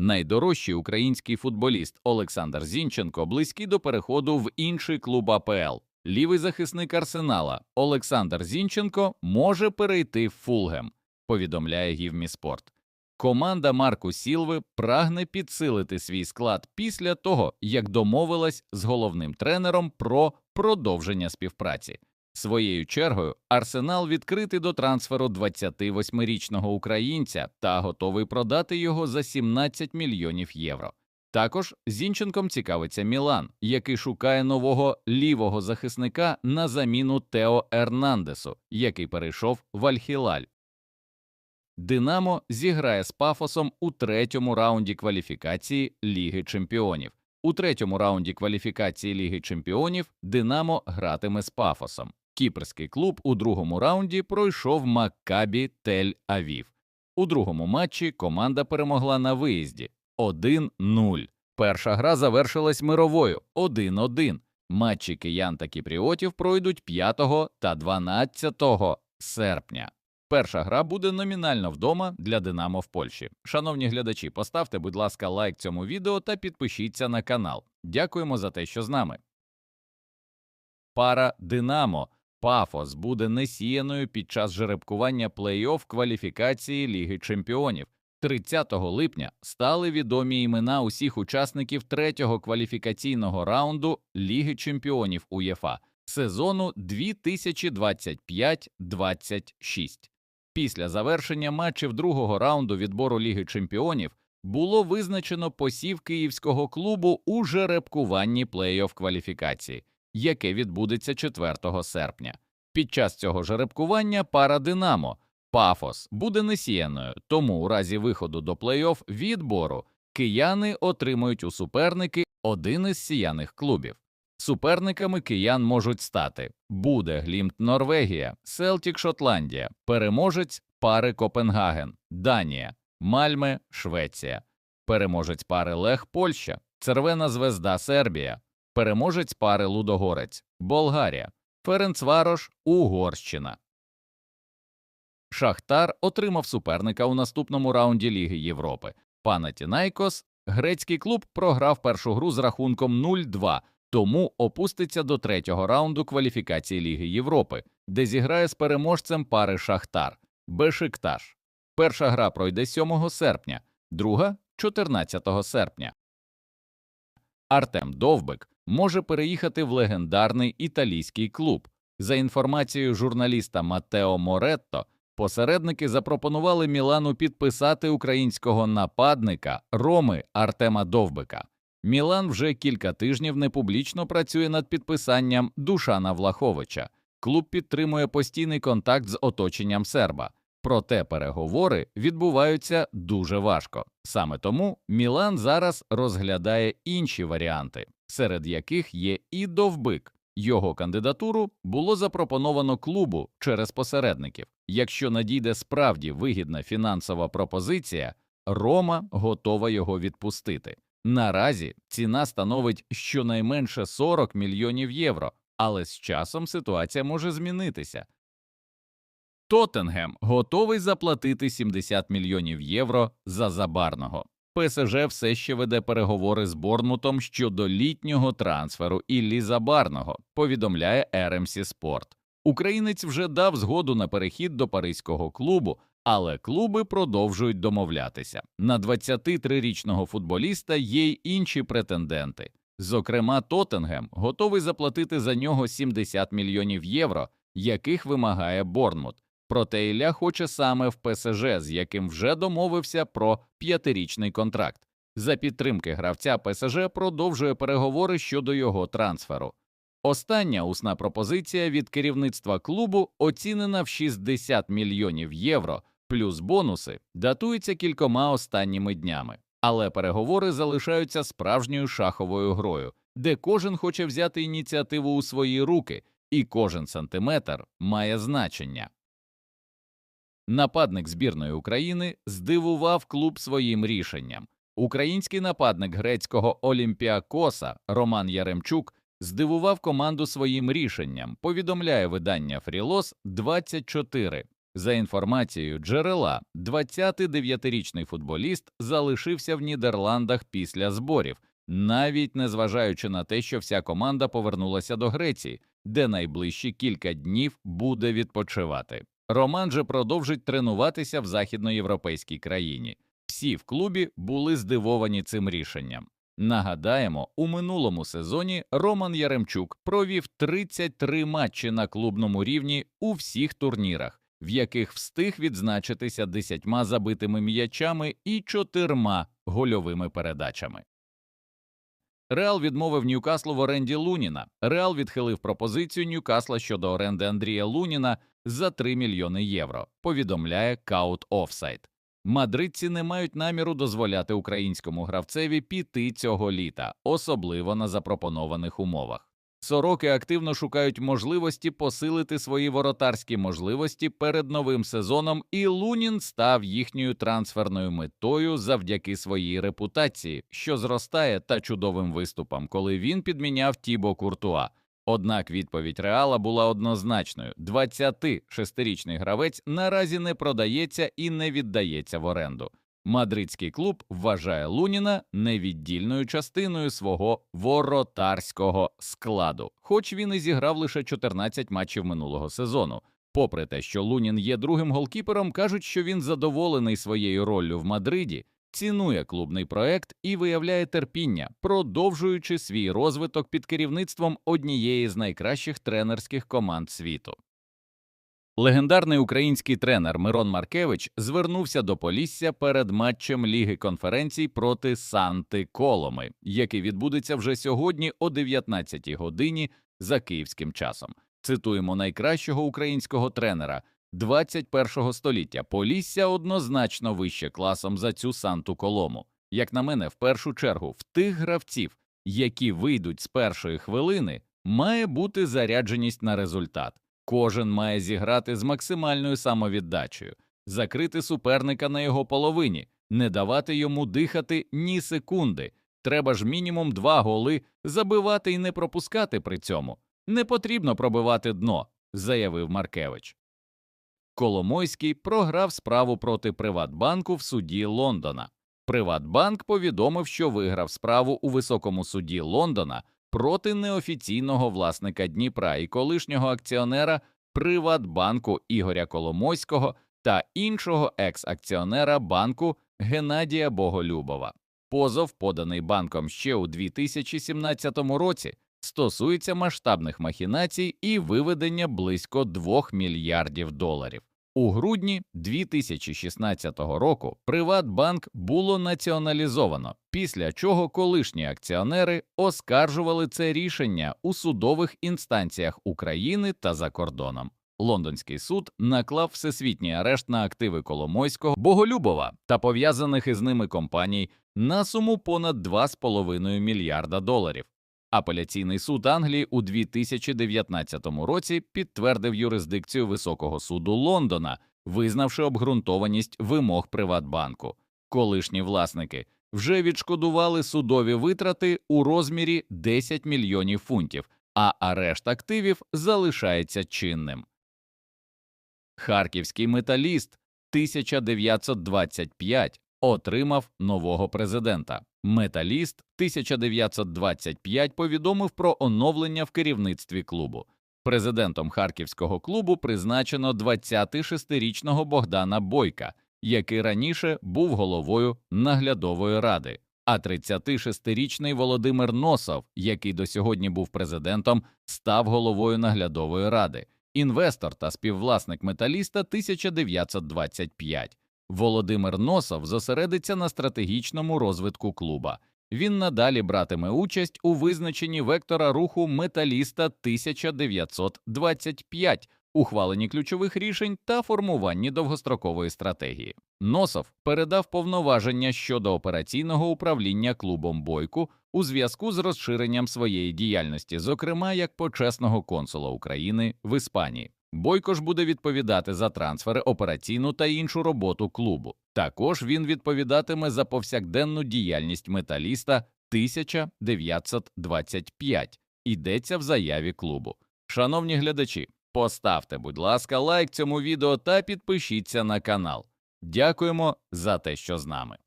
Найдорожчий український футболіст Олександр Зінченко близький до переходу в інший клуб АПЛ. Лівий захисник Арсенала Олександр Зінченко може перейти в Фулгем, повідомляє Гівміспорт. Команда Марко Сілви прагне підсилити свій склад після того, як домовилась з головним тренером про продовження співпраці. Своєю чергою, Арсенал відкритий до трансферу 28-річного українця та готовий продати його за 17 мільйонів євро. Також Зінченком цікавиться Мілан, який шукає нового лівого захисника на заміну Тео Ернандесу, який перейшов в Аль-Хілаль. «Динамо» зіграє з Пафосом у третьому раунді кваліфікації Ліги чемпіонів. У третьому раунді кваліфікації Ліги чемпіонів «Динамо» гратиме з Пафосом. Кіпрський клуб у другому раунді пройшов Маккабі Тель-Авів. У другому матчі команда перемогла на виїзді 1-0. Перша гра завершилась мировою 1-1. Матчі киян та кіпріотів пройдуть 5 та 12 серпня. Перша гра буде номінально вдома для «Динамо» в Польщі. Шановні глядачі, поставте, будь ласка, лайк цьому відео та підпишіться на канал. Дякуємо за те, що з нами. Пара «Динамо» Пафос буде несіяною під час жеребкування плей-офф кваліфікації Ліги чемпіонів. 30 липня стали відомі імена усіх учасників третього кваліфікаційного раунду Ліги чемпіонів УЄФА сезону 2025-26. Після завершення матчів другого раунду відбору Ліги чемпіонів було визначено посів київського клубу у жеребкуванні плей-офф кваліфікації, яке відбудеться 4 серпня. Під час цього жеребкування пара «Динамо» Пафос буде несіяною, тому у разі виходу до плей-офф відбору кияни отримують у суперники один із сіяних клубів. Суперниками киян можуть стати Буде Глімт Норвегія, Селтік Шотландія, переможець пари Копенгаген, Данія, Мальме, Швеція, переможець пари Лех Польща, Цервена Звезда Сербія, переможець пари Лудогорець, Болгарія, Ференцварош, Угорщина. Шахтар отримав суперника у наступному раунді Ліги Європи. Панатінайкос, грецький клуб, програв першу гру з рахунком 0-2, тому опуститься до третього раунду кваліфікації Ліги Європи, де зіграє з переможцем пари Шахтар – Бешикташ. Перша гра пройде 7 серпня, друга – 14 серпня. Артем Довбик може переїхати в легендарний італійський клуб. За інформацією журналіста Матео Моретто, посередники запропонували Мілану підписати українського нападника Роми Артема Довбика. Мілан вже кілька тижнів непублічно працює над підписанням Душана Влаховича. Клуб підтримує постійний контакт з оточенням серба. Проте переговори відбуваються дуже важко. Саме тому Мілан зараз розглядає інші варіанти, серед яких є і Довбик. Його кандидатуру було запропоновано клубу через посередників. Якщо надійде справді вигідна фінансова пропозиція, Рома готова його відпустити. Наразі ціна становить щонайменше 40 мільйонів євро, але з часом ситуація може змінитися. Тоттенгем готовий заплатити 70 мільйонів євро за Забарного. ПСЖ все ще веде переговори з Борнмутом щодо літнього трансферу Іллі Забарного, повідомляє RMC Sport. Українець вже дав згоду на перехід до паризького клубу, але клуби продовжують домовлятися. На 23-річного футболіста є й інші претенденти. Зокрема, Тоттенгем готовий заплатити за нього 70 мільйонів євро, яких вимагає Борнмут. Проте Ілля хоче саме в ПСЖ, з яким вже домовився про 5-річний контракт. За підтримки гравця ПСЖ продовжує переговори щодо його трансферу. Остання усна пропозиція від керівництва клубу, оцінена в 60 мільйонів євро, плюс бонуси, датується кількома останніми днями. Але переговори залишаються справжньою шаховою грою, де кожен хоче взяти ініціативу у свої руки, і кожен сантиметр має значення. Нападник збірної України здивував клуб своїм рішенням. Український нападник грецького Олімпіакоса Роман Яремчук здивував команду своїм рішенням, повідомляє видання Фрілос 24. За інформацією джерела, 29-річний футболіст залишився в Нідерландах після зборів, навіть незважаючи на те, що вся команда повернулася до Греції, де найближчі кілька днів буде відпочивати. Роман же продовжить тренуватися в західноєвропейській країні. Всі в клубі були здивовані цим рішенням. Нагадаємо, у минулому сезоні Роман Яремчук провів 33 матчі на клубному рівні у всіх турнірах, в яких встиг відзначитися 10 забитими м'ячами і 4 гольовими передачами. Реал відмовив Ньюкаслу в оренді Луніна. Реал відхилив пропозицію Ньюкасла щодо оренди Андрія Луніна за 3 мільйони євро, повідомляє Каут Офсайд. Мадридці не мають наміру дозволяти українському гравцеві піти цього літа, особливо на запропонованих умовах. Сороки активно шукають можливості посилити свої воротарські можливості перед новим сезоном, і Лунін став їхньою трансферною метою завдяки своїй репутації, що зростає, та чудовим виступам, коли він підміняв Тібо Куртуа. Однак відповідь Реала була однозначною – 26-річний гравець наразі не продається і не віддається в оренду. Мадридський клуб вважає Луніна невіддільною частиною свого воротарського складу, хоч він і зіграв лише 14 матчів минулого сезону. Попри те, що Лунін є другим голкіпером, кажуть, що він задоволений своєю роллю в Мадриді, цінує клубний проект і виявляє терпіння, продовжуючи свій розвиток під керівництвом однієї з найкращих тренерських команд світу. Легендарний український тренер Мирон Маркевич звернувся до Полісся перед матчем Ліги конференцій проти Санти Коломи, який відбудеться вже сьогодні о 19-й годині за київським часом. Цитуємо найкращого українського тренера 21-го століття: «Полісся однозначно вище класом за цю Санту Колому. Як на мене, в першу чергу, в тих гравців, які вийдуть з першої хвилини, має бути зарядженість на результат. Кожен має зіграти з максимальною самовіддачею, закрити суперника на його половині, не давати йому дихати ні секунди. Треба ж мінімум 2 голи забивати і не пропускати при цьому. Не потрібно пробивати дно», – заявив Маркевич. Коломойський програв справу проти Приватбанку в суді Лондона. Приватбанк повідомив, що виграв справу у високому суді Лондона проти неофіційного власника Дніпра і колишнього акціонера Приватбанку Ігоря Коломойського та іншого екс-акціонера банку Геннадія Боголюбова. Позов, поданий банком ще у 2017 році, стосується масштабних махінацій і виведення близько $2 мільярдів. У грудні 2016 року Приватбанк було націоналізовано, після чого колишні акціонери оскаржували це рішення у судових інстанціях України та за кордоном. Лондонський суд наклав всесвітній арешт на активи Коломойського, Боголюбова та пов'язаних із ними компаній на суму понад $2,5 мільярда. Апеляційний суд Англії у 2019 році підтвердив юрисдикцію Високого суду Лондона, визнавши обґрунтованість вимог Приватбанку. Колишні власники вже відшкодували судові витрати у розмірі 10 мільйонів фунтів, а арешт активів залишається чинним. Харківський металіст 1925 отримав нового президента. Металіст 1925 повідомив про оновлення в керівництві клубу. Президентом харківського клубу призначено 26-річного Богдана Бойка, який раніше був головою наглядової ради, а 36-річний Володимир Носов, який до сьогодні був президентом, став головою наглядової ради. Інвестор та співвласник металіста 1925. Володимир Носов зосередиться на стратегічному розвитку клуба. Він надалі братиме участь у визначенні вектора руху металіста 1925, ухваленні ключових рішень та формуванні довгострокової стратегії. Носов передав повноваження щодо операційного управління клубом Бойку у зв'язку з розширенням своєї діяльності, зокрема як почесного консула України в Іспанії. Бойко ж буде відповідати за трансфери, операційну та іншу роботу клубу. Також він відповідатиме за повсякденну діяльність металіста 1925, йдеться в заяві клубу. Шановні глядачі, Поставте, будь ласка, лайк цьому відео та підпишіться на канал. Дякуємо за те, що з нами.